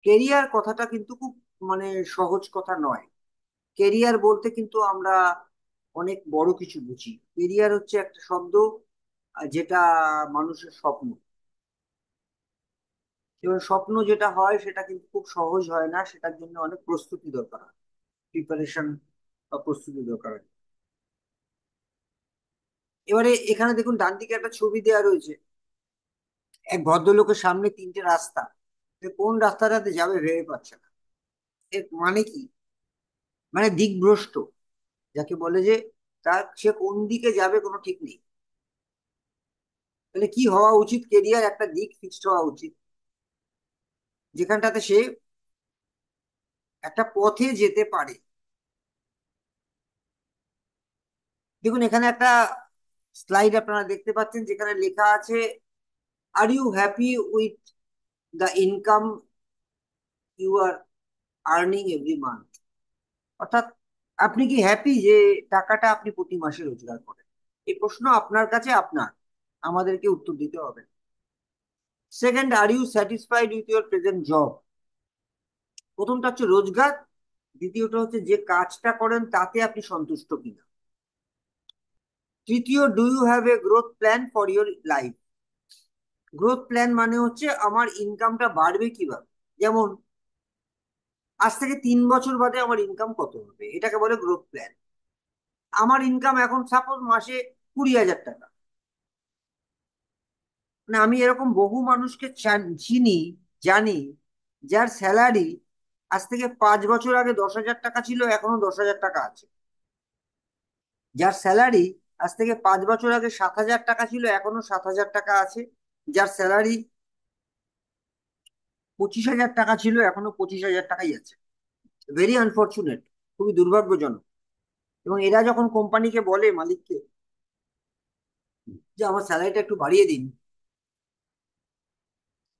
Career কথাটা কিন্তু খুব মানে সহজ কথা নয়। কেরিয়ার বলতে কিন্তু আমরা অনেক বড় কিছু বুঝি। কেরিয়ার হচ্ছে একটা শব্দ যেটা মানুষের স্বপ্ন। এবার স্বপ্ন যেটা হয় সেটা কিন্তু খুব সহজ হয় না, সেটার জন্য অনেক প্রস্তুতি দরকার হয়, প্রিপারেশন বা প্রস্তুতি দরকার হয়। এবারে এখানে দেখুন ডান দিকে একটা ছবি দেওয়া রয়েছে, এক ভদ্রলোকের সামনে তিনটে রাস্তা। সে কোন রাস্তাটাতে যাবে ভেবে পাচ্ছে না। এর মানে কি? মানে দিকভ্রষ্ট, যাকে বলে যে তার সে কোন দিকে যাবে কোনো ঠিক নেই। তাহলে কি হওয়া উচিত? কেরিয়ার একটা দিক ফিক্সড হওয়া উচিত, যেখানটাতে সে একটা পথে যেতে পারে। দেখুন এখানে একটা স্লাইড আপনারা দেখতে পাচ্ছেন, যেখানে লেখা আছে, are you happy with the income you are earning every month? অর্থাৎ আপনি কি হ্যাপি যে টাকাটা আপনি প্রতি মাসে রোজগার করেন? এই প্রশ্ন আপনার কাছে, আপনার, আমাদেরকে উত্তর দিতে হবে। Second, are you satisfied with your present job? প্রথমটা হচ্ছে রোজগার, দ্বিতীয়টা হচ্ছে যে কাজটা করেন তাতে আপনি সন্তুষ্ট কিনা। তৃতীয়, do you have a growth plan for your life? Growth plan মানে হচ্ছে আমার ইনকামটা বাড়বে কিভাবে। যেমন আজ থেকে 3 বছর বাদে আমার ইনকাম কত হবে, এটাকে বলে গ্রোথ প্ল্যান। আমার ইনকাম এখন সাপোজ মাসে 20,000 টাকা। মানে আমি এরকম বহু মানুষকে চিনি, জানি, যার স্যালারি আজ থেকে 5 বছর আগে 10,000 টাকা ছিল, এখনো 10,000 টাকা আছে। যার স্যালারি আজ থেকে 5 বছর আগে 7,000 টাকা ছিল, এখনো 7,000 টাকা আছে। যার স্যালারি 25,000 টাকা ছিল, এখনো 25,000 টাকাই আছে। ভেরি আনফর্চুনেট, খুবই দুর্ভাগ্যজনক। এবং এরা যখন কোম্পানিকে বলে, মালিককে, যে আমার স্যালারিটা একটু বাড়িয়ে দিন,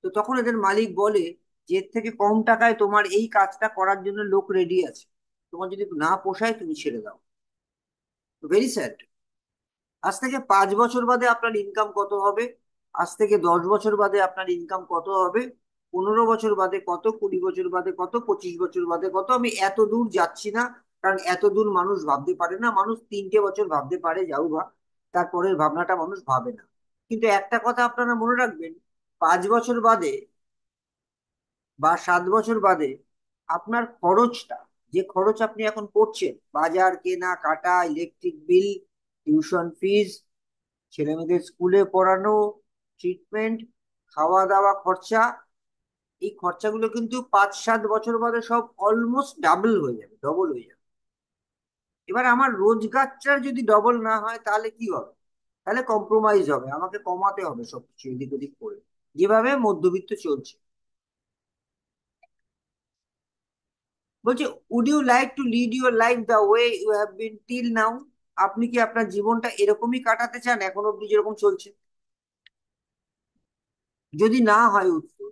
তো তখন এদের মালিক বলে যে এর থেকে কম টাকায় তোমার এই কাজটা করার জন্য লোক রেডি আছে, তোমার যদি না পোষায় তুমি ছেড়ে দাও। Very sad. আজ থেকে 5 বছর বাদে আপনার ইনকাম কত হবে? আজ থেকে 10 বছর বাদে আপনার ইনকাম কত হবে? 15 বছর বাদে কত? 20 বছর বাদে কত? 25 বছর বাদে কত? আমি এত দূর যাচ্ছি না, কারণ এত দূর মানুষ ভাবতে পারে না। মানুষ 3টে বছর ভাবতে পারে, যাও বা, তারপরের ভাবনাটা মানুষ ভাবে না। কিন্তু একটা কথা আপনারা মনে রাখবেন, 5 বছর বাদে বা 7 বছর বাদে আপনার খরচটা, যে খরচ আপনি এখন করছেন, বাজার কেনা কাটা, ইলেকট্রিক বিল, টিউশন ফিস, ছেলে মেয়েদের স্কুলে পড়ানো, ট্রিটমেন্ট, খাওয়া দাওয়া খরচা, এই খরচাগুলো কিন্তু 5-7 বছর বাদে সব অলমোস্ট ডাবল হয়ে যাবে, ডবল হয়ে যাবে। এবার আমার রোজগারটা যদি ডবল না হয় তাহলে কি হবে? তাহলে কম্প্রোমাইজ হবে, আমাকে কমাতে হবে সবকিছু এদিক ওদিক করে, যেভাবে মধ্যবিত্ত চলছে। বলছে, would you like to lead your life the way you have been till now? আপনি কি আপনার জীবনটা এরকমই কাটাতে চান, এখন অব্দি যেরকম চলছে? যদি না হয় উত্তর,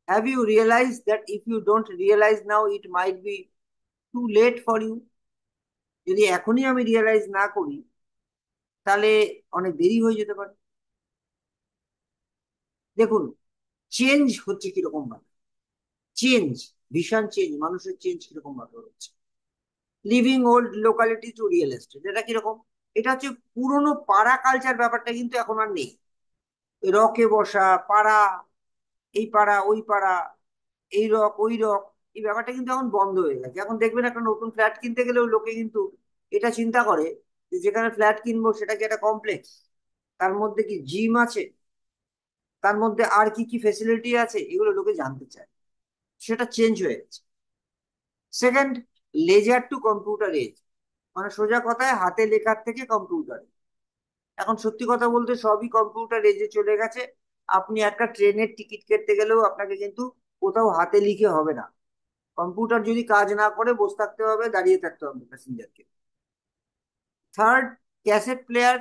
have you realize that if you don't realize now it might be too late for you? যদি এখনই আমি রিয়েলাইজ না করি, তাহলে অনেক দেরি হয়ে যেতে পারে। দেখুন, চেঞ্জ হচ্ছে কিরকম ভাবে, চেঞ্জ, ভীষণ চেঞ্জ, মানুষের চেঞ্জ কিরকম ভাবে হচ্ছে। Living old locality two real estate, এটা কিরকম? এটা হচ্ছে পুরোনো পাড়া কালচার, ব্যাপারটা কিন্তু এখন আর নেই। রকে বসা পাড়া, এই পাড়া ওই পাড়া, এই রক ওই রক, এই ব্যাপারটা কিন্তু এখন বন্ধ হয়ে গেছে। এখন দেখবেন একটা নতুন ফ্ল্যাট কিনতে গেলেও লোকে কিন্তু এটা চিন্তা করে যে যেখানে ফ্ল্যাট কিনবো সেটা কি একটা কমপ্লেক্স, তার মধ্যে কি জিম আছে, তার মধ্যে আর কি কি ফেসিলিটি আছে, এগুলো লোকে জানতে চায়। সেটা চেঞ্জ হয়ে গেছে। Second, ledger to computer age, মানে সোজা কথায় হাতে লেখার থেকে কম্পিউটার। এখন সত্যি কথা বলতে সবই কম্পিউটার এজে চলে গেছে। আপনি একটা ট্রেনের টিকিট কাটতে গেলেও আপনাকে কিন্তু কোথাও হাতে লিখে হবে না। কম্পিউটার যদি কাজ না করে বসে থাকতে হবে, দাঁড়িয়ে থাকতে হবে প্যাসেঞ্জারকে। Third, cassette player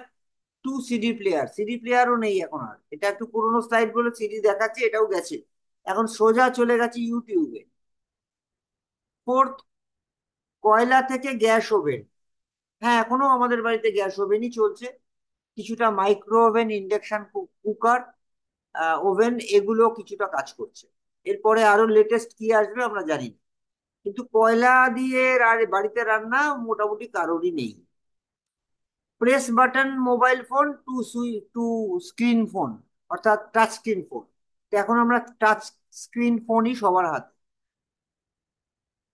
to CD player. CD প্লেয়ারও নেই এখন আর, এটা একটু পুরোনো স্লাইড বলে সিডি দেখাচ্ছে, এটাও গেছে। এখন সোজা চলে গেছে ইউটিউবে। ফোর্থ, কয়লা থেকে গ্যাস ওভেন। হ্যাঁ, এখনো আমাদের বাড়িতে গ্যাস ওভেনই চলছে। কিছুটা micro oven, induction cooker, oven, এগুলো কিছুটা কাজ করছে। এরপরে আরো লেটেস্ট কি আসবে আমরা জানি না। কিন্তু কয়লা দিয়ে বাড়িতে রান্না মোটামুটি কারোরই নেই। Press button mobile phone to to screen phone, অর্থাৎ টাচ স্ক্রিন ফোন। এখন আমরা টাচ স্ক্রিন ফোনই সবার হাতে।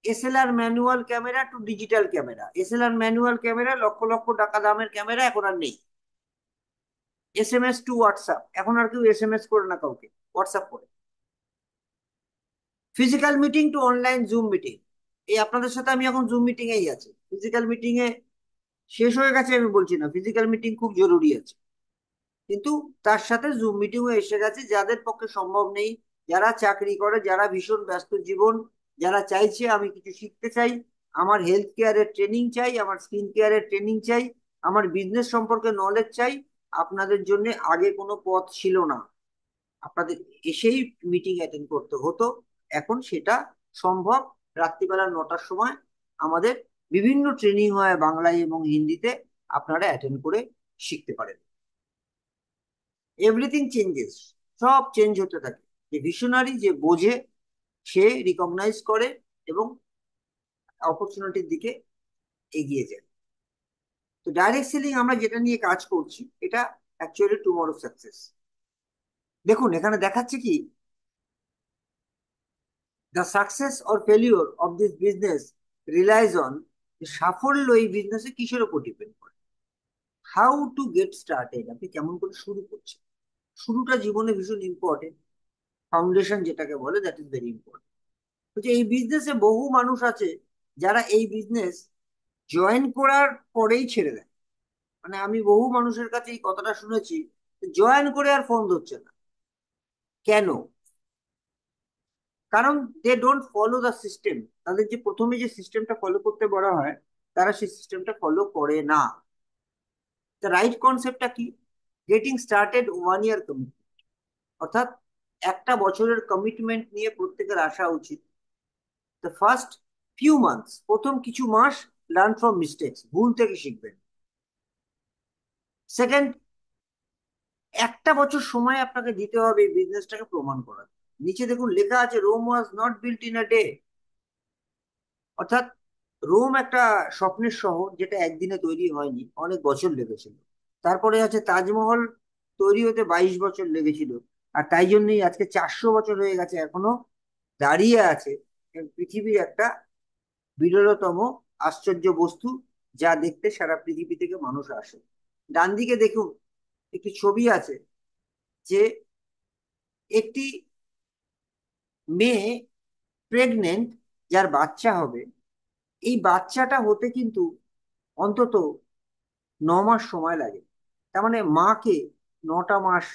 SLR manual camera to digital camera, SLR manual camera লক্ষ লক্ষ টাকা দামের ক্যামেরা এখন আর নেই। এসএমএস টু হোয়াটসঅ্যাপ, এখন আর কেউ এসএমএস করে না কাউকে, হোয়াটসঅ্যাপ করে। Physical meeting two online zoom meeting, এই আপনাদের সাথে আমি এখন জুম মিটিং এই আছি। ফিজিক্যাল মিটিং এ শেষ হয়ে গেছে আমি বলছি না, ফিজিক্যাল মিটিং খুব জরুরি আছে, কিন্তু তার সাথে জুম মিটিংও এসে গেছে। যাদের পক্ষে সম্ভব নেই, যারা চাকরি করে, যারা ভীষণ ব্যস্ত জীবন, যারা চাইছে আমি কিছু শিখতে চাই, আমার হেলথ কেয়ারের ট্রেনিং চাই, আমার স্কিন কেয়ারের ট্রেনিং চাই, আমার বিজনেস সম্পর্কে নলেজ চাই, আপনাদের জন্য আগে কোনো পথ ছিল না, আপনাদের এসেই মিটিং অ্যাটেন্ড করতে হতো। এখন সেটা সম্ভব। রাত্রিবেলা 9টার সময় আমাদের বিভিন্ন ট্রেনিং হয় বাংলায় এবং হিন্দিতে, আপনারা অ্যাটেন্ড করে শিখতে পারেন। এভরিথিং চেঞ্জেস, সব চেঞ্জ হতে থাকে। যে ভিশনারি, যে বোঝে, সে রিকগনাইজ করে এবং অপরচুনিটির দিকে এগিয়ে যায়। তো ডাইরেক্ট সেলিং আমরা যেটা নিয়ে কাজ করছি, এটা অ্যাকচুয়ালি টুমরো সাকসেস। দেখুন এখানে দেখাচ্ছে কি, the success or failure of this business realise on, সাফল্য এই বিজনেসে কিসের উপর ডিপেন্ড করে। হাউ টু গেট স্টার্টেড, আপনি কেমন করে শুরু করছেন, শুরুটা জীবনে ভীষণ ইম্পর্টেন্ট। ফাউন্ডেশন যেটাকে বলে, দ্যাট ইজ ভেরি ইম্পর্টেন্ট। বলছে এই বিজনেসে বহু মানুষ আছে যারা এই বিজনেস জয়েন করার পরেই ছেড়ে দেয়। মানে আমি বহু মানুষের কাছে এই কথাটা শুনেছি, জয়েন করে আর ফোন ধরছে না। কেন? কারণ they don't follow the system. তাদের যে প্রথমে যে সিস্টেমটা ফলো করতে বলা হয়, তারা সেই সিস্টেমটা ফলো করে না। দ্য রাইট কনসেপ্টটা কি? গেটিং স্টার্টেড 1 ইয়ার কমিটমেন্ট, অর্থাৎ একটা বছরের কমিটমেন্ট নিয়ে প্রত্যেকের আসা উচিত। দ্য ফার্স্ট ফিউ মান্থস, প্রথম কিছু মাস লার্ন ফ্রম মিস্টেক্স, ভুল থেকে শিখবেন। সেকেন্ড, একটা বছর সময় আপনাকে দিতে হবে এই বিজনেসটাকে প্রমাণ করার। নিচে দেখুন লেখা আছে, Rome was not built in a day, অর্থাৎ রোম একটা স্বপ্নের শহর যেটা একদিনে তৈরি হয়নি, অনেক বছর লেগেছিল। তারপরে আছে তাজমহল, তৈরি হতে 22 বছর লেগেছিল। আর তাই জন্যই আজকে 400 বছর হয়ে গেছে, এখনো দাঁড়িয়ে আছে। পৃথিবীর একটা বিরলতম আশ্চর্য বস্তু, যা দেখতে সারা পৃথিবী থেকে মানুষ আসে। ডান দিকে দেখুন একটি ছবি আছে, যে একটি মেয়ে প্রেগনেন্ট, যার বাচ্চা হবে। এই বাচ্চাটা হতে কিন্তু অন্তত 9 মাস সময় লাগে। তার মানে মাকে 9টা মাস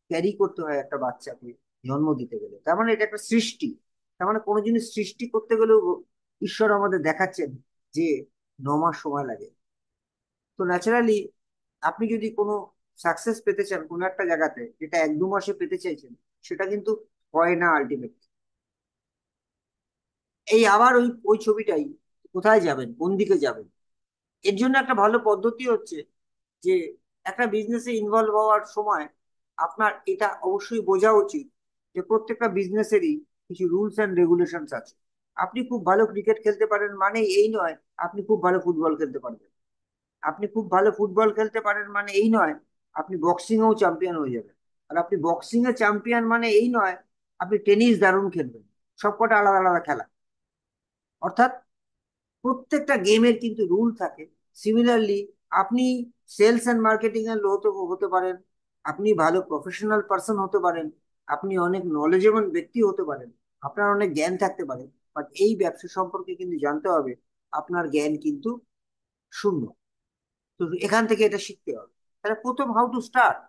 ক্যারি করতে হয় একটা বাচ্চাকে জন্ম দিতে গেলে। তার মানে এটা একটা সৃষ্টি। তার মানে কোনো জিনিস সৃষ্টি করতে গেলেও ঈশ্বর আমাদের দেখাচ্ছেন যে 9 মাস সময় লাগে। তো ন্যাচারালি আপনি যদি কোনো সাকসেস পেতে চান কোনো একটা জায়গাতে, যেটা 1-2 মাসে পেতে চাইছেন, সেটা কিন্তু হয় না আলটিমেট। এই আবার ওই ওই ছবিটাই, কোথায় যাবেন, কোন দিকে যাবেন? এর জন্য একটা ভালো পদ্ধতি হচ্ছে যে একটা বিজনেসে ইনভলভ হওয়ার সময় আপনার এটা অবশ্যই বোঝা উচিত যে প্রত্যেকটা বিজনেসেরই কিছু রুলস অ্যান্ড রেগুলেশনস আছে। আপনি খুব ভালো ক্রিকেট খেলতে পারেন মানে এই নয় আপনি খুব ভালো ফুটবল খেলতে পারবেন। আপনি খুব ভালো ফুটবল খেলতে পারেন মানে এই নয় আপনি বক্সিং এও চ্যাম্পিয়ন হয়ে যাবেন। আর আপনি বক্সিং এ চ্যাম্পিয়ন মানে এই নয় আপনি টেনিস দারুণ খেলবেন। সবকটা আলাদা আলাদা খেলা, অর্থাৎ প্রত্যেকটা গেমের কিন্তু রুল থাকে। সিমিলারলি আপনি সেলস অ্যান্ড মার্কেটিং এর লোক হতে পারেন, আপনি ভালো প্রফেশনাল পার্সন হতে পারেন, আপনি অনেক নলেজেবল ব্যক্তি হতে পারেন, আপনার অনেক জ্ঞান থাকতে পারে, বাট এই ব্যবসা সম্পর্কে কিন্তু জানতে হবে আপনার জ্ঞান কিন্তু শূন্য। তো এখান থেকে এটা শিখতে হবে। তাহলে প্রথম, হাউ টু স্টার্ট,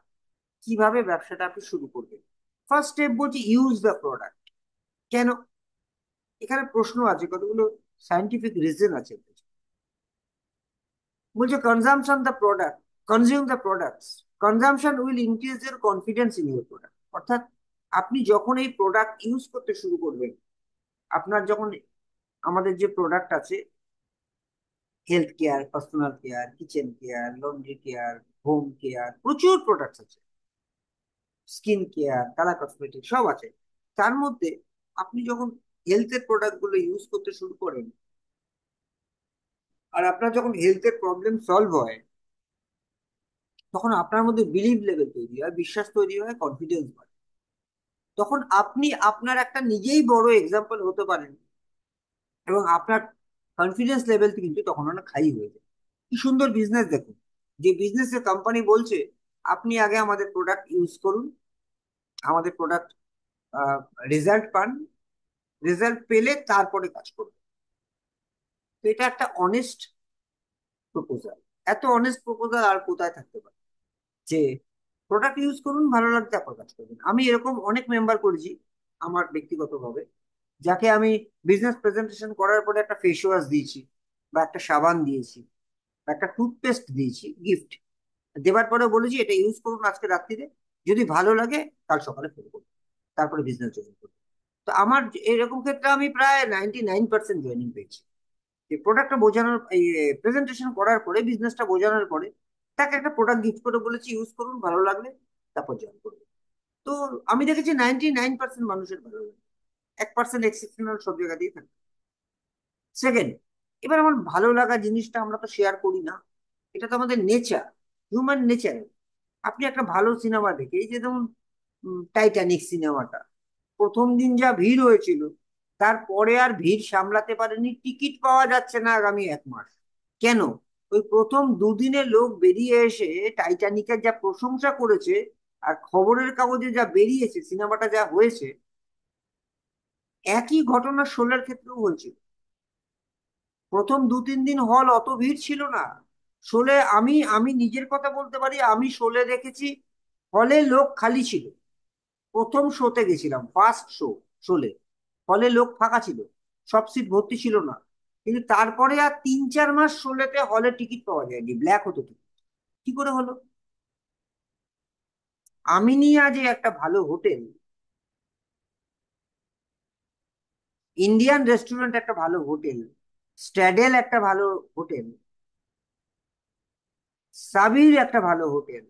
কিভাবে ব্যবসাটা আপনি শুরু করবেন। ফার্স্ট স্টেপ বলছি ইউজ দ্য প্রোডাক্ট। কেন? এখানে প্রশ্ন আছে, কতগুলো সাইন্টিফিক রিজন আছে। বলছে consumption the product, consume the products, consumption will increase year confidence in your product. অর্থাৎ আপনি যখন এই প্রোডাক্ট ইউজ করতে শুরু করবেন, আপনার যখন, আমাদের যে প্রোডাক্ট আছে, health care, personal care, kitchen care, laundry care, home care, প্রচুর প্রোডাক্ট আছে, স্কিন কেয়ার, কালার কসমেটিক সব আছে। তার মধ্যে আপনি যখন হেলথের প্রোডাক্ট গুলো ইউজ করতে শুরু করেন, আর আপনার যখন হেলথের প্রবলেম সলভ হয়, তখন আপনার মধ্যে বিলিভ লেভেল তৈরি হয়, বিশ্বাস তৈরি হয়, কনফিডেন্স হয়। তখন আপনি আপনার একটা নিজেই বড় এক্সাম্পল হতে পারেন, এবং আপনার কনফিডেন্স লেভেল কিন্তু তখন অনেক হাই হয়ে যায়। কি সুন্দর বিজনেস দেখুন! যে বিজনেসের কোম্পানি বলছে আপনি আগে আমাদের প্রোডাক্ট ইউজ করুন, আমাদের প্রোডাক্ট রেজাল্ট পান, রেজাল্ট পেলে তারপরে কাজ করুন। তো এটা একটা অনেস্ট প্রপোজাল। এত অনেস্ট প্রপোজাল আর কোথায় থাকতে পারে? যে প্রোডাক্ট ইউজ করুন, ভালো লাগবে, তারপর কাজ করবেন। আমি এরকম অনেক মেম্বার করেছি আমার ব্যক্তিগতভাবে, যাকে আমি বিজনেস প্রেজেন্টেশন করার পরে একটা ফেস ওয়াশ দিয়েছি, বা একটা সাবান দিয়েছি, বা একটা টুথপেস্ট দিয়েছি গিফট। দেবার পরে বলেছি এটা ইউজ করুন আজকে রাত্রিরে, যদি ভালো লাগে কাল সকালে ফেল করুন, তারপরে বিজনেস জয়েন করুন। তো আমার এরকম ক্ষেত্রে আমি প্রায় 99% জয়েনিং পেয়েছি। যে প্রোডাক্টটা বোঝানোর, এই প্রেজেন্টেশন করার পরে, বিজনেসটা বোঝানোর পরে তাকে একটা প্রোডাক্ট গিফট করে বলেছি ইউজ করুন, ভালো লাগলে তারপর জয়েন করুন। তো আমি দেখেছি 99% মানুষের ভালো লাগে, 1% এক্সেপশনাল সব জায়গাতেই থাকে। সেকেন্ড, এবার আমার ভালো লাগা জিনিসটা আমরা তো শেয়ার করি না, এটা তো আমাদের নেচার, হিউম্যান নেচার। আপনি একটা ভালো সিনেমা দেখে, এই যে যেমন টাইটানিক সিনেমাটা, প্রথম দিন যা ভিড় হয়েছিল, তারপরে আর ভিড় সামলাতে পারেনি, টিকিট পাওয়া যাচ্ছে না আগামী 1 মাস। কেন? ওই প্রথম দুদিনে লোক বেরিয়ে এসে টাইটানিকের যা প্রশংসা করেছে, আর খবরের কাগজে যা বেরিয়েছে, সিনেমাটা যা হয়েছে, একই ঘটনা শোলের ক্ষেত্রেও হয়েছিল। প্রথম 2-3 দিন হল অত ভিড় ছিল না। শোলে আমি আমি নিজের কথা বলতে পারি, আমি শোলে দেখেছি হলে লোক খালি ছিল। প্রথম শোতে গেছিলাম, ফার্স্ট শো, শোলে হলে লোক ফাঁকা ছিল, সব সিট ভর্তি ছিল না। কিন্তু তারপরে আর 3-4 মাস শোলেতে হলে টিকিট পাওয়া যায়নি, ব্ল্যাক হতো টিকিট। কি করে হলো? আমিনিয়া যে একটা ভালো হোটেল, ইন্ডিয়ান রেস্টুরেন্ট একটা ভালো হোটেল, স্ট্যাডেল একটা ভালো হোটেল, সাবির একটা ভালো হোটেল,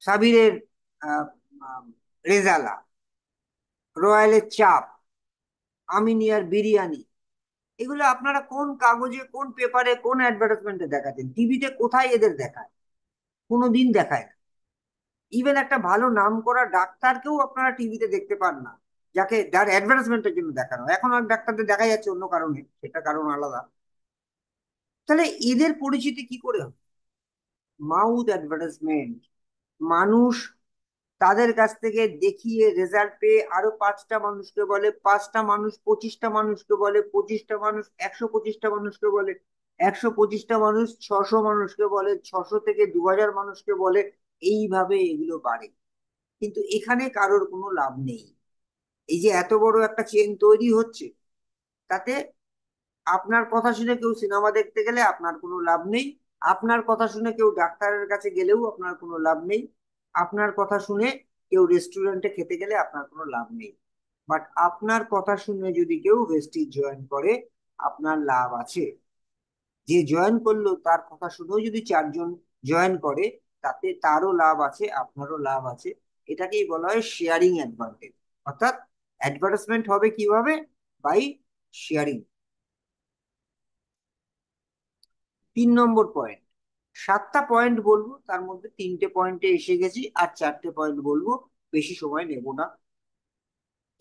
সাবিরের আহ, আহ, রেজালা, রয়্যালের চাপ, আমিনিয়ার বিরিয়ানি, এগুলো আপনারা কোন কাগজে, কোন পেপারে, কোন অ্যাডভার্টাইজমেন্টে দেখাতেন? টিভিতে কোথায় এদের দেখায়? কোনোদিন দেখায় না। ইভেন একটা ভালো নাম করা ডাক্তারকেও আপনারা টিভিতে দেখতে পান না, যাকে যার অ্যাডভার্টাইজমেন্টের জন্য দেখানো হয়। এখন আর ডাক্তারদের দেখা যাচ্ছে অন্য কারণে, সেটা কারণ আলাদা। তাহলে এদের পরিচিতি কি করে হবে? Mouth advertisement. মানুষ তাদের কাছ থেকে দেখিয়ে রেজাল্ট পেয়ে আরো 5টা মানুষকে বলে, 5টা মানুষ 25টা মানুষকে বলে, 25টা মানুষ 125টা মানুষকে বলে, 125টা মানুষ 600 মানুষকে বলে, 600 থেকে 2000 মানুষকে বলে। এইভাবে এগুলো বাড়ে, কিন্তু এখানে কারোর কোনো লাভ নেই। এই যে এত বড় একটা চেন তৈরি হচ্ছে, তাতে আপনার কথা শুনে কেউ সিনেমা দেখতে গেলে আপনার কোনো লাভ নেই, আপনার কথা শুনে কেউ ডাক্তারের কাছে গেলেও আপনার কোনো লাভ নেই, আপনার কথা শুনে কেউ রেস্টুরেন্টে খেতে গেলে আপনার কোনো লাভ নেই। বাট আপনার কথা শুনে যদি কেউ ভেস্টিজ জয়েন করে, আপনার লাভ আছে। যে জয়েন করলো তার কথা শুনেও যদি 4 জন জয়েন করে, তাতে তারও লাভ আছে, আপনারও লাভ আছে। এটাকেই বলা হয় শেয়ারিং অ্যাডভান্টেজ। অর্থাৎ অ্যাডভার্টাইজমেন্ট হবে কিভাবে? By sharing. 3 number point. 7টা পয়েন্ট বলবো, তার মধ্যে 3টে পয়েন্টে এসে গেছি, আর 4টে পয়েন্ট বলবো, বেশি সময় নেব না।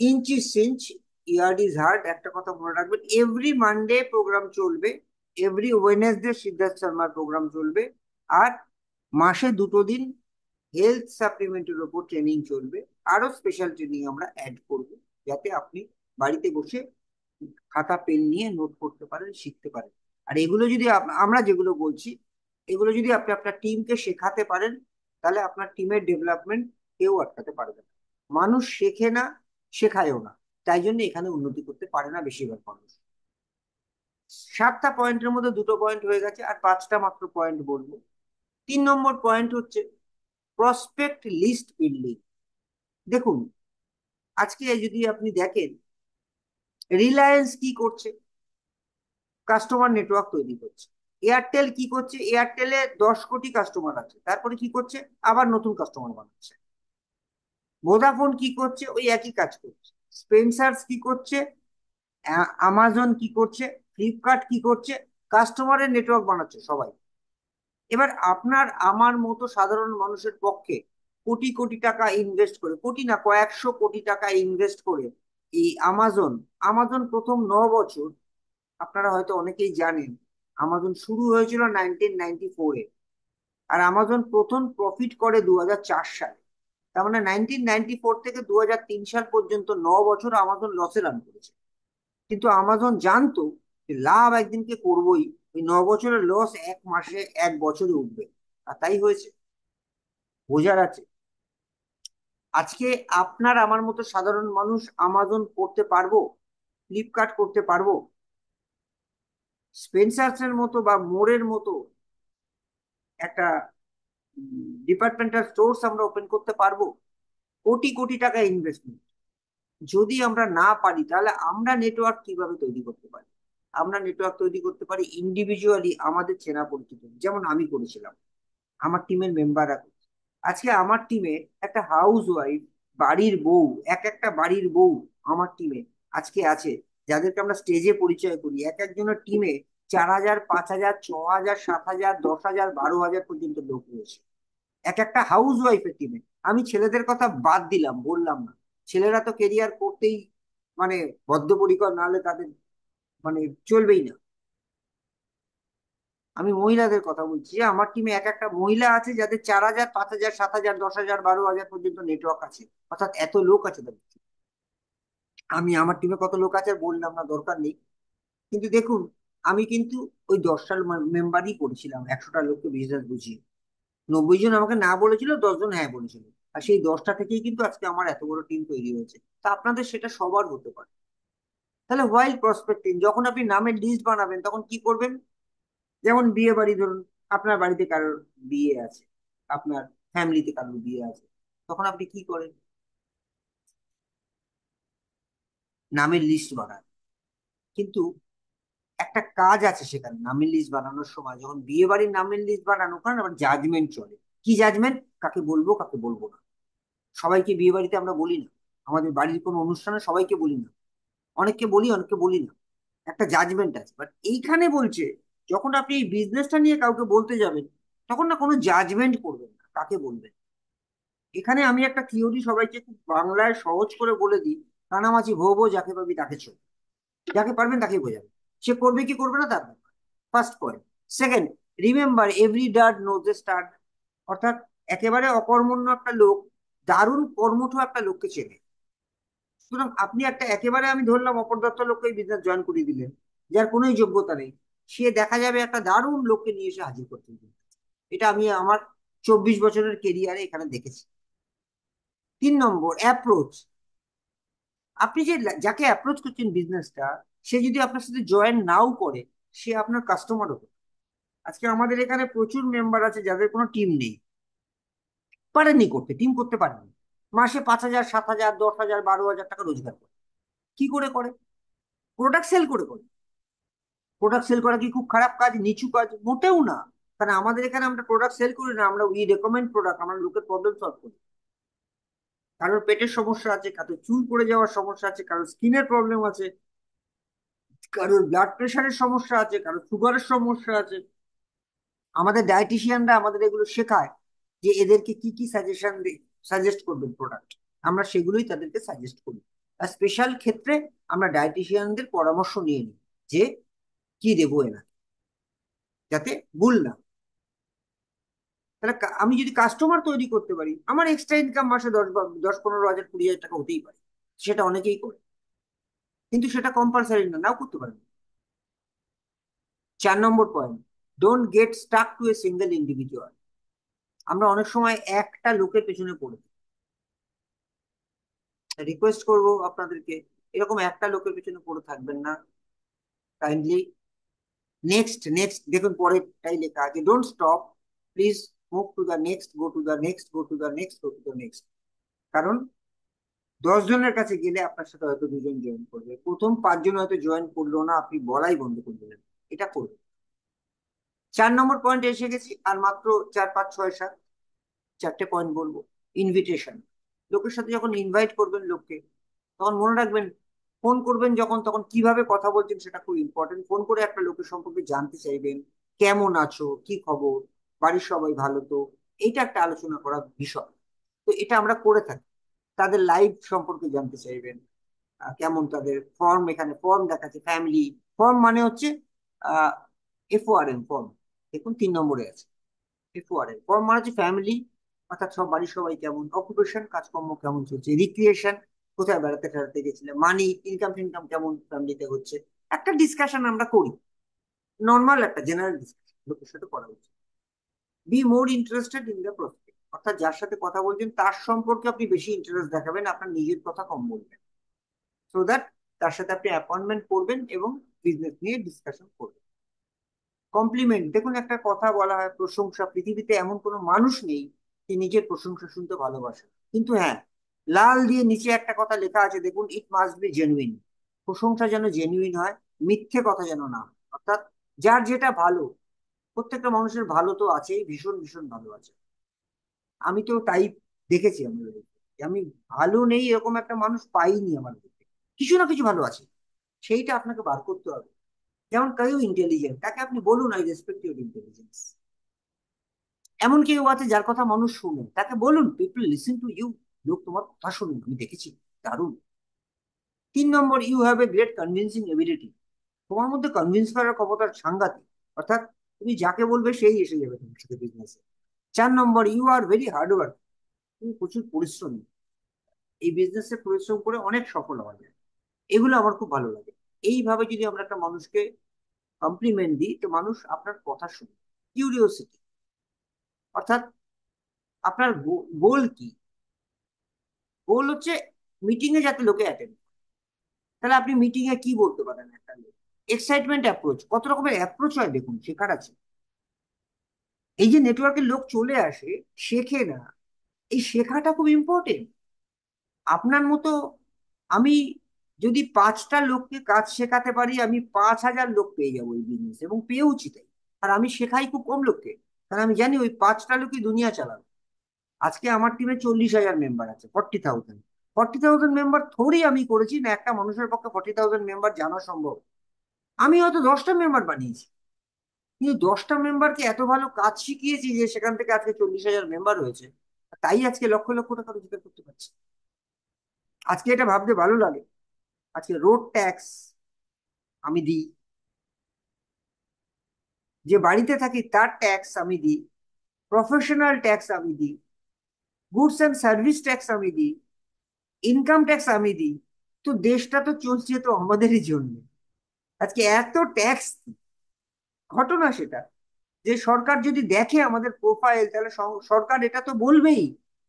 Inch is cinch, yard is hard, একটা কথা মনে রাখবেন, এভরি মানডে প্রোগ্রাম চলবে, এভরি ওয়েনেসডে সিদ্ধার্থ শর্মার প্রোগ্রাম চলবে, আর মাসে 2টো দিন হেলথ সাপ্লিমেন্টের উপর ট্রেনিং চলবে। আরো স্পেশাল ট্রেনিং আমরা অ্যাড করব, যাতে আপনি বাড়িতে বসে খাতা পেন নিয়ে নোট করতে পারেন, শিখতে পারেন। আর এগুলো যদি আমরা যেগুলো বলছি, এগুলো যদি আপনি আপনার টিমকে শেখাতে পারেন, তাহলে আপনার টিমের ডেভেলপমেন্ট কেউ আটকাতে পারবে না। মানুষ শেখে না, শেখায়ও না, তাই জন্য এখানে উন্নতি করতে পারে না বেশিরভাগ মানুষ। 7টা পয়েন্টের মধ্যে 2টো পয়েন্ট হয়ে গেছে, আর 5টা মাত্র পয়েন্ট বলবো। 3 নম্বর পয়েন্ট হচ্ছে প্রসপেক্ট লিস্ট বিল্ডিং। দেখুন, আজকে যদি আপনি দেখেন, রিলায়েন্স কি করছে? কাস্টমার নেটওয়ার্ক তৈরি করছে। এয়ারটেল কি করছে? এয়ারটেলে 10 কোটি কাস্টমার আছে, তারপরে কি করছে? আবার নতুন কাস্টমার বানাচ্ছে। ভোদাফোন কি করছে? ওই একই কাজ করছে। স্পেন্সার্স কি করছে? আমাজন কি করছে? ফ্লিপকার্ট কি করছে? কাস্টমারের নেটওয়ার্ক বানাচ্ছে সবাই। এবার আপনার আমার মতো সাধারণ মানুষের পক্ষে কোটি কোটি টাকা ইনভেস্ট করে, কোটি না কয়েকশো কোটি টাকা ইনভেস্ট করে এই আমাজন, আমাজন প্রথম 9 বছর, আপনারা হয়তো অনেকেই জানেন, আমাজন শুরু হয়েছিল 1994-এ। আর আমাজন প্রথম প্রফিট করে 2004 সালে। তার মানে 1994 থেকে 2003 সাল পর্যন্ত 9 বছর আমাজন লসে রান করেছে। কিন্তু আমাজন জানতো যে লাভ একদিনকে করবোই, ওই 9 বছরের লস এক মাসে, এক বছরে উঠবে। আর তাই হয়েছে। বোঝার আছে। আজকে আপনার আমার মতো সাধারণ মানুষ আমাজন করতে পারবো? ফ্লিপকার্ট করতে পারবো? স্পেন্সার্স এর মতো বা মোরের মতো একটা ডিপার্টমেন্টাল স্টোর্স আমরা ওপেন করতে পারবো? কোটি কোটি টাকা ইনভেস্টমেন্ট। যদি আমরা না পারি, তাহলে আমরা নেটওয়ার্ক কিভাবে তৈরি করতে পারি? আমরা নেটওয়ার্ক তৈরি করতে পারি ইন্ডিভিজুয়ালি, আমাদের চেনা পরিচিত, যেমন আমি করেছিলাম, আমার টিমের মেম্বাররা করছে। আজকে আমার টিমে একটা হাউস ওয়াইফ, বাড়ির বউ, এক একটা বাড়ির বউ আমার টিমে আজকে আছে, যাদেরকে আমরা স্টেজে পরিচয় করি। এক একজনের টিমে 4,000, 5,000, 6,000, 7,000, 10,000, 12,000 পর্যন্ত লোক রয়েছে এক একটা হাউস ওয়াইফের টিমে। আমি ছেলেদের কথা বাদ দিলাম, বললাম না। ছেলেরা তো কেরিয়ার করতেই মানে বদ্ধপরিকর, নাহলে তাদের মানে চলবেই না। আমি মহিলাদের কথা বলছি, যে আমার টিমে এক একটা মহিলা আছে যাদের 4,000, 5,000, 7,000, 10,000, 12,000 পর্যন্ত নেটওয়ার্ক আছে। অর্থাৎ এত লোক আছে তাদের। আমি আমার টিমে কত লোক আছে আর বললাম না, দরকার নেই। কিন্তু দেখুন, আমি কিন্তু ওই 10টা মেম্বারই করেছিলাম 100টা লোককে বিজনেস বুঝিয়ে। 90 জন আমাকে না বলেছিল, 10 জন হ্যাঁ বলেছিল। আর সেই 10টা থেকেই কিন্তু আজকে আমার এত বড় টিম তৈরি হয়েছে। তা আপনাদের সেটা সবার হতে পারে। তাহলে হোয়াইল প্রসপেক্টিং, যখন আপনি নামের লিস্ট বানাবেন তখন কি করবেন? যেমন বিয়ে বাড়ি ধরুন, আপনার বাড়িতে কারোর বিয়ে আছে, আপনার ফ্যামিলিতে কারোর বিয়ে আছে, তখন আপনি কি করেন? নামের লিস্ট বানান। কিন্তু একটা কাজ আছে সেখানে, নামের লিস্ট বানানোর সময়, যখন বিয়ে বাড়ির নামের লিস্ট বানানো, ওখানে আবার জাজমেন্ট চলে। কি জাজমেন্ট? কাকে বলবো, কাকে বলবো না। সবাইকে বিয়ে বাড়িতে আমরা বলি না, আমাদের বাড়ির কোনো অনুষ্ঠানে সবাইকে বলি না, অনেককে বলি, অনেককে বলি না। একটা জাজমেন্ট আছে। বাট এইখানে বলছে, যখন আপনি এই বিজনেসটা নিয়ে কাউকে বলতে যাবেন, তখন না কোনো জাজমেন্ট করবেন না কাকে বলবেন। এখানে আমি একটা থিওরি সবাইকে খুব বাংলায় সহজ করে বলে দিই, কানামাছি ভো ভো, যাকে পাবি তাকে চল। যাকে পারবেন তাকে বোঝাবেন। সে করবে কি করবে না তার ব্যাপার। First point. Second, remember every dart knows a star. অর্থাৎ একেবারে অকর্মণ্য একটা লোক দারুণ কর্মঠ একটা লোককে চেনে। সুতরাং আপনি একটা একেবারে, আমি ধরলাম অপরদত্ত লোককে বিজনেস জয়েন করিয়ে দিলেন, যার কোনো যোগ্যতা নেই, সে দেখা যাবে একটা দারুণ লোককে নিয়ে এসে হাজির করতে দিলেন। এটা আমি আমার 24 বছরের কেরিয়ারে এখানে দেখেছি। 3 নম্বর, অ্যাপ্রোচ। আপনি যে যাকে অ্যাপ্রোচ করছেন বিজনেসটা, সে যদি আপনার সাথে জয়েন নাও করে, সে আপনার কাস্টমার হবে। আজকে আমাদের এখানে প্রচুর মেম্বার আছে যাদের কোনো টিম নেই, পারেননি করতে, টিম করতে পারেননি। মাসে 5,000, 7,000, 10,000, 12,000 টাকা রোজগার করে। কি করে করে? প্রোডাক্ট সেল করে করে। প্রোডাক্ট সেল করা কি খুব খারাপ কাজ, নিচু কাজ? মোটেও না। কারণ আমাদের এখানে আমরা প্রোডাক্ট সেল করি না, আমরা উই রেকমেন্ড প্রোডাক্ট, আমরা লোকের প্রবলেম সলভ করি। কারোর পেটের সমস্যা আছে, কারোর চুল পড়ে যাওয়ার সমস্যা আছে, কারোর স্কিনের প্রবলেম আছে, কারোর ব্লাড প্রেশারের সমস্যা আছে, কারোর সুগারের সমস্যা আছে। আমাদের ডায়েটিশিয়ানরা আমাদের এগুলো শেখায়, যে এদেরকে কি কি সাজেস্ট করবেন প্রোডাক্ট, আমরা সেগুলোই তাদেরকে সাজেস্ট করি। আর স্পেশাল ক্ষেত্রে আমরা ডায়েটিশিয়ানদের পরামর্শ নিয়ে নিই যে কি দেবো এনা, যাতে ভুল না। তাহলে আমি যদি কাস্টমার তৈরি করতে পারি, আমার এক্সট্রা ইনকাম মাসে 10, 15 হাজার, 20,000 টাকা হতেই পারে। সেটা অনেকেই করে, কিন্তু সেটা কম্পালসারি না, নাও করতে পারেন। 4 number point, don't get stuck to a single individual. আমরা অনেক সময় একটা লোকের পেছনে পড়ে, রিকোয়েস্ট করব আপনাদেরকে, এরকম একটা লোকের পেছনে পড়ে থাকবেন না। কাইন্ডলি নেক্সট নেক্সট দেখুন, পরেরটাই লেখা আছে, don't stop, please move to the next, go to the next, go to the next, go to the next. কারণ 10 জনের কাছে গেলে আপনার সাথে হয়তো 2 জন জয়েন করবে, প্রথম 5 জন হয়তো জয়েন করলো না, আপনি বলাই বন্ধ করে দিলেন। এটা করবে। 4 নম্বর পয়েন্টে এসে গেছি, আর মাত্র 4, 5, 6, 7, 4টে পয়েন্ট বলবো। ইনভিটেশন। লোকের সাথে যখন ইনভাইট করবেন লোককে, তখন মনে রাখবেন, ফোন করবেন যখন, তখন কিভাবে কথা বলছেন সেটা খুব ইম্পর্টেন্ট। ফোন করে একটা লোকের সম্পর্কে জানতে চাইবেন, কেমন আছো, কি খবর, বাড়ির সবাই ভালো তো, এইটা একটা আলোচনা করার বিষয়। তো এটা আমরা করে থাকি। তাদের লাইফ সম্পর্কে জানতে চাইবেন, কেমন তাদের ফর্ম, এখানে ফর্ম দেখাচ্ছে ফ্যামিলি ফর্ম, মানে হচ্ছে আহ FORM ফর্ম, দেখুন 3 নম্বরে আছে। FORM ফর্ম মানে হচ্ছে ফ্যামিলি, অর্থাৎ সব বাড়ির সবাই কেমন, অকুপেশন কাজকর্ম কেমন চলছে, রিক্রিয়েশন কোথায় বেড়াতে টেড়াতে গেছিলেন, মানি ইনকাম টিনকাম কেমন ফ্যামিলিতে হচ্ছে, একটা ডিসকাশন আমরা করি, নর্মাল একটা জেনারেল ডিসকাশন লোকের সাথে করা উচিত। Be more interested in the prospect, অর্থাৎ যার সাথে কথা বলছেন তার সম্পর্কে আপনি বেশি ইন্টারেস্ট দেখাবেন, আপনার নিজের কথা কম বলবেন, সো দ্যাট তার সাথে আপনি অ্যাপয়েন্টমেন্ট করবেন এবং বিজনেস নিয়ে ডিসকাশন করবেন। কমপ্লিমেন্ট, দেখুন একটা কথা বলা হয় প্রশংসা, পৃথিবীতে এমন কোনো মানুষ নেই যে নিজের প্রশংসা শুনতে ভালোবাসে, কিন্তু হ্যাঁ, লাল দিয়ে নিচে একটা কথা লেখা আছে দেখুন, ইট মাস্ট বি জেনুইন। প্রশংসা যেন জেনুইন হয়, মিথ্যে কথা যেন না হয়। অর্থাৎ যার যেটা ভালো, প্রত্যেকটা মানুষের ভালো তো আছেই, ভীষণ ভীষণ ভালো আছে। আমি তো তাই দেখেছি আমার life এ। আমি ভালো নেই এরকম একটা মানুষ পাইনি আমার life এ। কিছু না কিছু ভালো আছে, সেইটা আপনাকে বার করতে হবে। যেমন কেউ ইন্টেলিজেন্ট, তাকে আপনি বলুন আই রেসপেক্ট ইউর ইন্টেলিজেন্স। এমন কেউ আছে যার কথা মানুষ শুনে, তাকে বলুন পিপল লিসেন টু ইউ, লোক তোমার কথা শুনুন, আমি দেখেছি, দারুণ। 3 number, you have a great convincing ability, তোমার মধ্যে কনভিন্স করার ক্ষমতা সাংঘাতিক, অর্থাৎ তুমি যাকে বলবে সেই এসে যাবে তোমার সাথে বিজনেসে। 4 number, you are very hard work, তুমি প্রচুর পরিশ্রমী, এই বিজনেসে পরিশ্রম করে অনেক সফল হওয়া যায়। এগুলো আমার খুব ভালো লাগে। এইভাবে যদি আমরা একটা মানুষকে কমপ্লিমেন্ট দিই, তো মানুষ আপনার কথা শুনে। কিউরিওসিটি, অর্থাৎ আপনার গোল কি, গোল হচ্ছে মিটিং এ যাতে লোকে অ্যাটেন্ড, তাহলে আপনি মিটিং এ কি বলতে পারেন একটা লোক। এক্সাইটমেন্ট অ্যাপ্রোচ, কত রকমের অ্যাপ্রোচ হয় দেখুন, শেখার আছে। এই যে নেটওয়ার্কের লোক চলে আসে, শেখে না, এই শেখাটা খুব ইম্পর্টেন্ট। আপনার মতো আমি যদি 5টা লোককে কাজ শেখাতে পারি, আমি 5,000 লোক পেয়ে যাবো এই বিজনেস, এবং পেয়েওছি তাই। আর আমি শেখাই খুব কম লোককে, কারণ আমি জানি ওই 5টা লোকই দুনিয়া চালাবে। আজকে আমার টিমে 40,000 মেম্বার আছে, 40,000। 40,000 মেম্বার থোড়ি আমি করেছি না, একটা মানুষের পক্ষে 40,000 মেম্বার জানা সম্ভব। আমি হয়তো 10টা মেম্বার বানিয়েছি, কিন্তু 10টা মেম্বারকে এত ভালো কাজ শিখিয়েছি যে সেখান থেকে আজকে 40,000 মেম্বার হয়েছে। তাই আজকে লক্ষ লক্ষ টাকা রোজগার করতে পারছি। আজকে এটা ভাবতে ভালো লাগে, আজকে রোড ট্যাক্স আমি দিই, যে বাড়িতে থাকি তার ট্যাক্স আমি দিই, প্রফেশনাল ট্যাক্স আমি দিই, গুডস অ্যান্ড সার্ভিস ট্যাক্স আমি দিই, ইনকাম ট্যাক্স আমি দিই। তো দেশটা তো চলছে তো আমাদেরই জন্য। আজকে এত ট্যাক্স, ঘটনা সেটা, যে সরকার যদি দেখে আমাদের প্রোফাইল, তাহলে সরকার এটা তো বলবেই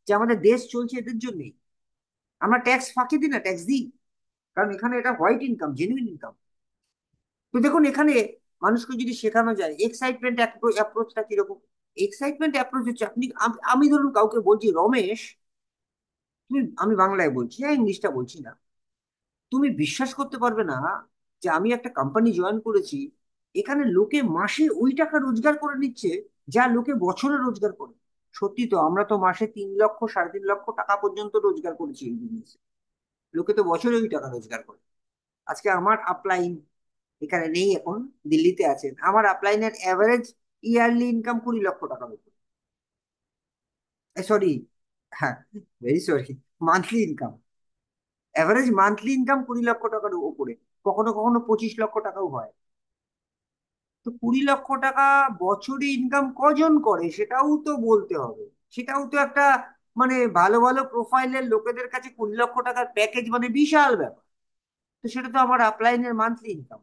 যে আমাদের দেশ চলছে এদের জন্যই। আমরা ট্যাক্স ফাঁকি দিই না, ট্যাক্স দিই, কারণ এখানে এটা হোয়াইট ইনকাম, জেনুইন ইনকাম। তো দেখুন এখানে মানুষকে যদি শেখানো যায় এক্সাইটমেন্ট অ্যাপ্রোচটা কিরকম। এক্সাইটমেন্ট অ্যাপ্রোচ হচ্ছে আপনি, আমি ধরুন কাউকে বলছি, রমেশ তুমি, আমি বাংলায় বলছি, হ্যাঁ ইংলিশটা বলছি না, তুমি বিশ্বাস করতে পারবে না যে আমি একটা কোম্পানি জয়েন করেছি, এখানে লোকে মাসে ওই টাকা রোজগার করে নিচ্ছে যা লোকে বছরে রোজগার করে। সত্যি তো, আমরা তো মাসে 3 লক্ষ 3.5 লক্ষ টাকা পর্যন্ত রোজগার করেছি এই বিজনেসে, লোকে তো বছরে ওই টাকা রোজগার করে। আজকে আমার আপলাইন এখানে নেই এখন, দিল্লিতে আছেন, আমার আপলাইনের অ্যাভারেজ ইয়ারলি ইনকাম 20 লক্ষ টাকার উপর, সরি, হ্যাঁ, very sorry, monthly income, average monthly income 20 লক্ষ টাকার উপরে, কখনো কখনো 25 লক্ষ টাকাও হয়। তো 20 লক্ষ টাকা বছরে ইনকাম কজন করে সেটাও তো বলতে হবে। সেটাও তো একটা, মানে ভালো ভালো প্রোফাইলের লোকেদের কাছে 20 লক্ষ টাকার প্যাকেজ মানে বিশাল ব্যাপার। তো সেটা তো আমার আপলাইনের মান্থলি ইনকাম।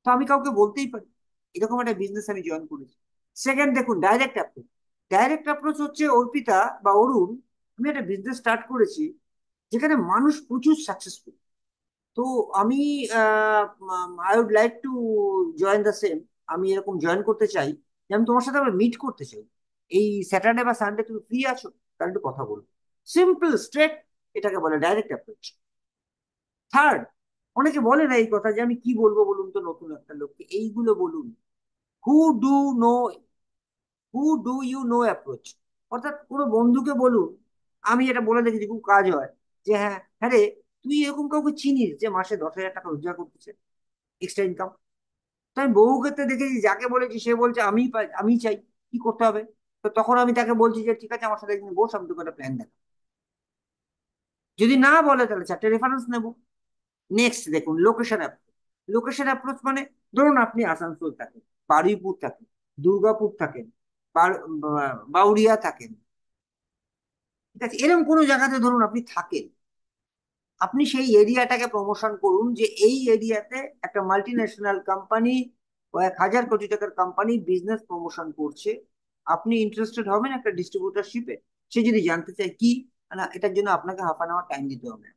তো আমি কাউকে বলতেই পারি এরকম একটা বিজনেস আমি জয়েন করেছি। সেকেন্ড দেখুন, ডাইরেক্ট অ্যাপ্রোচ। ডাইরেক্ট অ্যাপ্রোচ হচ্ছে অর্পিতা বা অরুণ, আমি একটা বিজনেস স্টার্ট করেছি যেখানে মানুষ প্রচুর সাকসেসফুল। তো আমি I would like to join the same, আমি এরকম জয়েন করতে চাই, যে আমি তোমার সাথে আবার মিট করতে চাই, এই স্যাটারডে বা সানডে তুমি ফ্রি আছো, তাহলে একটু কথা বলবো। সিম্পল স্ট্রেট, এটাকে বলে ডাইরেক্ট অ্যাপ্রোচ। থার্ড, অনেকে বলে না এই কথা, যে আমি কি বলবো বলুন তো নতুন একটা লোককে, এইগুলো বলুন। Who do know, who do you know approach, অর্থাৎ কোনো বন্ধুকে বলুন আমি এটা বলে দেখেছি খুব কাজ হয়, যে হ্যাঁ হ্যাঁ রে, তুই এরকম কাউকে চিনিস যে মাসে 10,000 টাকা রোজগার করতেছে, এক্সট্রা ইনকাম? তো আমি বহু ক্ষেত্রে দেখেছি, যাকে বলেছি সে বলছে আমি পাই, আমি চাই, কি করতে হবে? তো তখন আমি তাকে বলছি যে ঠিক আছে, আমার সাথে একদিন বস, আমি তোকে একটা প্ল্যান দেখ। যদি না বলে তাহলে 4টে রেফারেন্স নেবো। নেক্সট দেখুন, লোকেশন অ্যাপ্রোচ। লোকেশন অ্যাপ্রোচ মানে, ধরুন আপনি আসানসোল থাকেন, বারুইপুর থাকেন, দুর্গাপুর থাকেন, বাউরিয়া থাকেন, ঠিক আছে, এরকম কোনো জায়গাতে ধরুন আপনি থাকেন, আপনি সেই এরিয়াটাকে প্রমোশন করুন যে এই এরিয়াতে একটা মাল্টি ন্যাশনাল কোম্পানি, কয়েক হাজার কোটি টাকার কোম্পানি বিজনেস প্রমোশন করছে। আপনি ইন্টারেস্টেড হবেন একটা ডিস্ট্রিবিউটারশিপে? সে যদি জানতে চায় কি, না এটার জন্য আপনাকে হাফ টাইম দিতে হবে।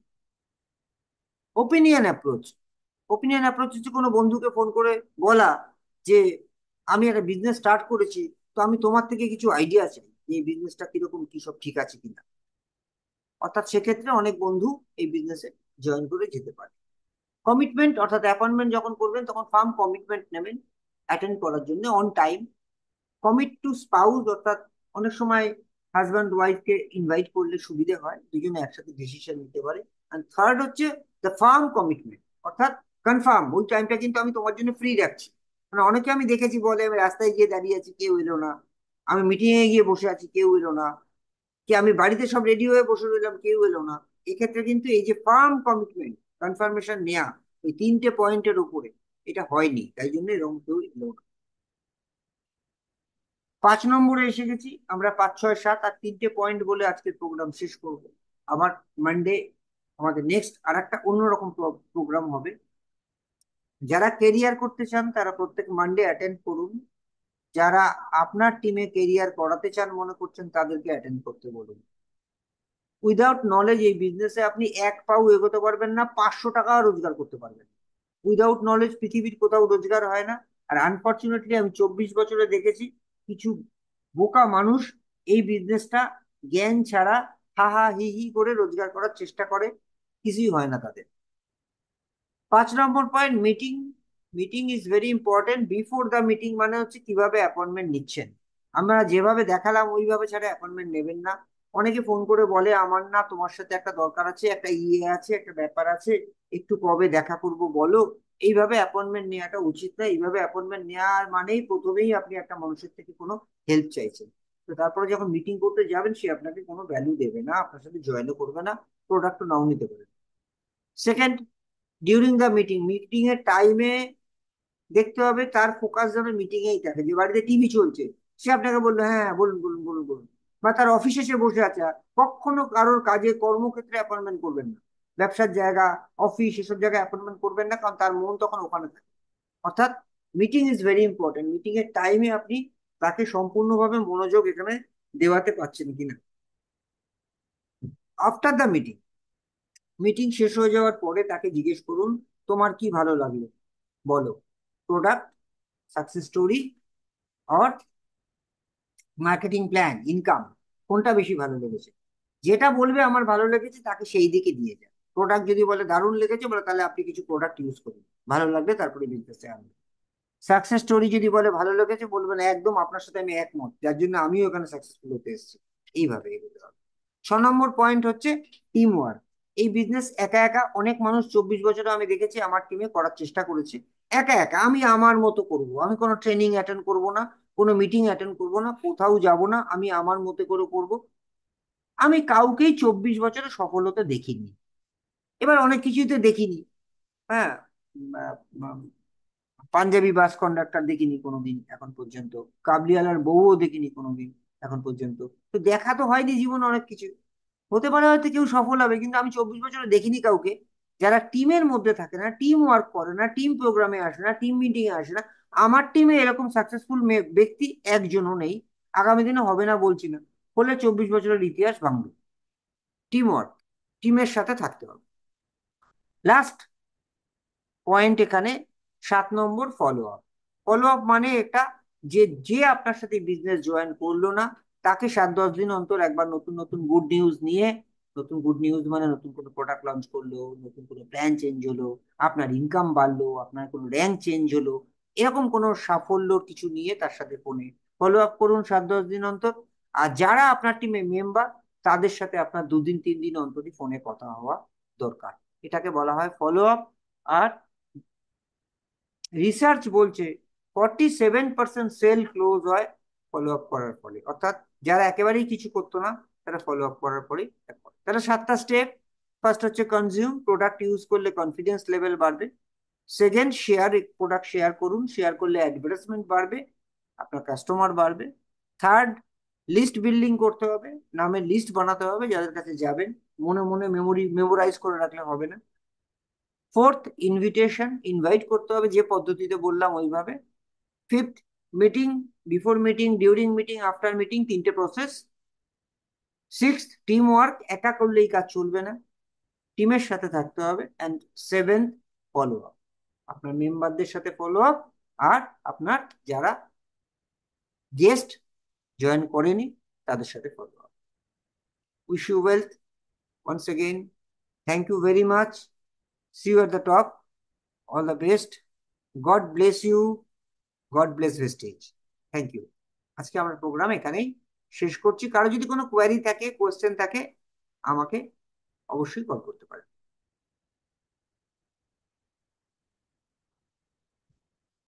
Opinion approach. ওপিনিয়ন অ্যাপ্রোচ হচ্ছে কোনো বন্ধুকে ফোন করে বলা যে আমি একটা বিজনেস স্টার্ট করেছি, তো আমি তোমার থেকে কিছু আইডিয়া চাই যে এই বিজনেসটা কিরকম, কি সব ঠিক আছে কিনা। অর্থাৎ সেক্ষেত্রে অনেক বন্ধু এই বিজনেসে জয়েন করে যেতে পারে। কমিটমেন্ট, অর্থাৎ অ্যাপয়েন্টমেন্ট যখন করবেন তখন ফার্ম কমিটমেন্ট নেবেন অ্যাটেন্ড করার জন্য on time. Commit to spouse, অর্থাৎ অনেক সময় হাজব্যান্ড ওয়াইফকে ইনভাইট করলে সুবিধে হয়, দুজনে একসাথে ডিসিশন নিতে পারে। এন্ড থার্ড হচ্ছে দ্য ফার্ম কমিটমেন্ট, অর্থাৎ কনফার্ম ওই টাইমটা কিন্তু আমি তোমার জন্য ফ্রি রাখছি। মানে অনেকে আমি দেখেছি বলে, আমি রাস্তায় গিয়ে দাঁড়িয়ে আছি কেউ এলো না, আমি মিটিং এ গিয়ে বসে আছি কেউ এলো না, কি আমি বাড়িতে সব রেডি হয়ে বসে রইলাম কেউ এলো না। এক্ষেত্রে কিন্তু এই যে ফার্ম কমিটমেন্ট, কনফার্মেশন নেওয়া, এই 3টে পয়েন্টের উপরে এটা হয়নি, তাই জন্য এরকম কেউ এলো না। 5 নম্বরে এসে গেছি আমরা, 5, 6, 7 আর 3টে পয়েন্ট বলে আজকের প্রোগ্রাম শেষ করব। আবার মানডে আমাদের নেক্সট আর একটা অন্যরকম প্রোগ্রাম হবে। যারা কেরিয়ার করতে চান তারা প্রত্যেক মানডে অ্যাটেন্ড করুন। যারা আপনার টিমে কেরিয়ার করাতে চান মনে করছেন তাদেরকে অ্যাটেন্ড করতে বলুন। উইদাউট নলেজ এই বিজনেসে আপনি এক পাও এগোতে পারবেন না, 500 টাকাও রোজগার করতে পারবেন। উইদাউট নলেজ পৃথিবীর কোথাও রোজগার হয় না। আর আনফর্চুনেটলি আমি 24 বছরে দেখেছি কিছু বোকা মানুষ এই বিজনেসটা জ্ঞান ছাড়া হা হা হি হি করে রোজগার করার চেষ্টা করে, কিছুই হয় না তাদের। 5 number point, meeting. Meeting is very important. Before the meeting মানে হচ্ছে কিভাবে অ্যাপয়েন্টমেন্ট নিচ্ছেন। আমরা যেভাবে দেখালাম ওইভাবে ছাড়া অ্যাপয়েন্টমেন্ট নেবেন না। অনেকে ফোন করে বলে আমার না তোমার সাথে একটা দরকার আছে, একটা ইয়ে আছে, একটা ব্যাপার আছে, একটু কবে দেখা করব বলো। এইভাবে অ্যাপয়েন্টমেন্ট নেওয়াটা উচিত না। এইভাবে অ্যাপয়েন্টমেন্ট নেওয়ার মানেই প্রথমেই আপনি একটা মানুষের থেকে কোনো হেল্প চাইছেন। তো তারপরে যখন মিটিং করতে যাবেন সে আপনাকে কোনো ভ্যালু দেবে না, আপনার সাথে জয়েনও করবে না, প্রোডাক্টও নাও নিতে পারে। Second, during the meeting, meeting এর টাইমে দেখতে হবে তার ফোকাস যেন মিটিং এই থাকে। যে বাড়িতে টিভি চলছে, সে আপনাকে বললো হ্যাঁ হ্যাঁ, বলুন বলুন বলুন বলুন, বা তার অফিসে সে বসে আছে, কখনো কারোর কাজে কর্মক্ষেত্রে অ্যাপয়েন্টমেন্ট করবেন না। ব্যবসার জায়গা, অফিস, এসব জায়গায় অ্যাপয়েন্টমেন্ট করবেন না, কারণ তার মন তখন ওখানে থাকে। অর্থাৎ meeting is very important. Meeting এর টাইমে আপনি তাকে সম্পূর্ণভাবে মনোযোগ এখানে দেওয়াতে পারছেন কিনা। আফটার দ্য মিটিং, মিটিং শেষ হয়ে যাওয়ার পরে তাকে জিজ্ঞেস করুন তোমার কি ভালো লাগলো, বলো। প্রোডাক্ট, সাকসেস স্টোরি, আর মার্কেটিং প্ল্যান, ইনকাম, কোনটা বেশি ভালো লেগেছে? যেটা বলবে আমার ভালো লেগেছে তাকে সেই দিকে দিয়ে যান। প্রোডাক্ট যদি বলে দারুণ লেগেছে, বলে তাহলে আপনি কিছু প্রোডাক্ট ইউজ করুন, ভালো লাগবে তারপরে বিজনেসে আনবেন। সাকসেস স্টোরি যদি বলে ভালো লেগেছে, বলবেন একদম আপনার সাথে আমি একমত, যার জন্য আমিও এখানে সাকসেসফুল হতে এসেছি। এইভাবে এগোতে হবে। 6 নম্বর পয়েন্ট হচ্ছে টিম ওয়ার্ক। এই বিজনেস একা একা অনেক মানুষ 24 বছরে আমি দেখেছি আমার টিমে করার চেষ্টা করেছে। একা একা আমি আমার মতো করব, আমি কোনো ট্রেনিং অ্যাটেন্ড করব না, কোনো মিটিং অ্যাটেন্ড করব না, কোথাও যাব না, আমি আমার মতো করে করব। আমি কাউকেই 24 বছরে সফল হতে দেখিনি। এবার অনেক কিছুই তো দেখিনি। হ্যাঁ, উম, আহ, উম, পাঞ্জাবি বাস কন্ডাক্টর দেখিনি কোনোদিন এখন পর্যন্ত, কাবলিওয়ালার বউও দেখিনি কোনোদিন এখন পর্যন্ত। তো দেখা তো হয়নি জীবনে অনেক কিছু। হতে পারে হয়তো কেউ সফল হবে, কিন্তু আমি 24 বছরে দেখিনি কাউকে যারা টিমের মধ্যে থাকে না, টিম ওয়ার্ক করে না, টিম প্রোগ্রামে আসে না, টিম মিটিং এ আসে না। আমার টিমে এরকম সাকসেসফুল ব্যক্তি একজনও নেই, আগামী দিনে হবে না বলছি না, হলে 24 বছরের ইতিহাস ভাঙবে। টিম ওয়ার্ক, টিমের সাথে থাকতে হবে। লাস্ট পয়েন্ট এখানে 7 নম্বর, ফলো আপ। ফলো আপ মানে এটা যে যে আপনার সাথে বিজনেস জয়েন করলো না, তাকে 7-10 দিন অন্তর একবার নতুন নতুন গুড নিউজ নিয়ে, নতুন গুড নিউজ মানে নতুন কোনো প্রোডাক্ট লঞ্চ করলো, নতুন কোনো প্ল্যান চেঞ্জ হলো, আপনার ইনকাম বাড়লো, আপনার কোনো র্যাঙ্ক চেঞ্জ হলো, এরকম কোনো সাফল্যর কিছু নিয়ে তার সাথে ফোনে ফলো আপ করুন 7-10 দিন অন্তর। আর যারা আপনার টিমে মেম্বার তাদের সাথে আপনার 2 দিন 3 দিন অন্তরই ফোনে কথা হওয়া দরকার। এটাকে বলা হয় ফলো আপ। আর রিসার্চ বলছে 47% সেল ক্লোজ হয় ফলো আপ করার ফলে, অর্থাৎ যারা একেবারেই কিছু করতো না তারা ফলো আপ করার পরেই করে। তাহলে 7টা স্টেপ। ফার্স্ট হচ্ছে কনজিউম, প্রোডাক্ট ইউজ করলে কনফিডেন্স লেভেল বাড়বে। সেকেন্ড, শেয়ার, প্রোডাক্ট শেয়ার করুন, শেয়ার করলে অ্যাডভার্টাইজমেন্ট বাড়বে, আপনার কাস্টমার বাড়বে। থার্ড, লিস্ট বিল্ডিং করতে হবে, নামের লিস্ট বানাতে হবে যাদের কাছে যাবেন, মনে মনে মেমোরাইজ করে রাখলে হবে না। ফোর্থ, ইনভিটেশন, ইনভাইট করতে হবে যে পদ্ধতিতে বললাম ওইভাবে। Fifth, meeting, before meeting, during meeting, after meeting, 3টে প্রসেস। সিক্সথ, টিম ওয়ার্ক, একা করলেই কাজ চলবে না, টিমের সাথে থাকতে হবে। অ্যান্ড সেভেন্থ, ফলো আপ, আপনার মেম্বারদের সাথে ফলো আপ, আর আপনার যারা গেস্ট জয়েন করেনি তাদের সাথে follow up. Wish you wealth once again. Thank you very much. See you at the top. All the best. God bless you. God bless Vestige. Thank you. আজকে আমার programme এখানেই শেষ করছি। কারো যদি কোনো কোয়ারি থাকে, কোয়েশ্চেন থাকে, আমাকে অবশ্যই কল করতে পারেন।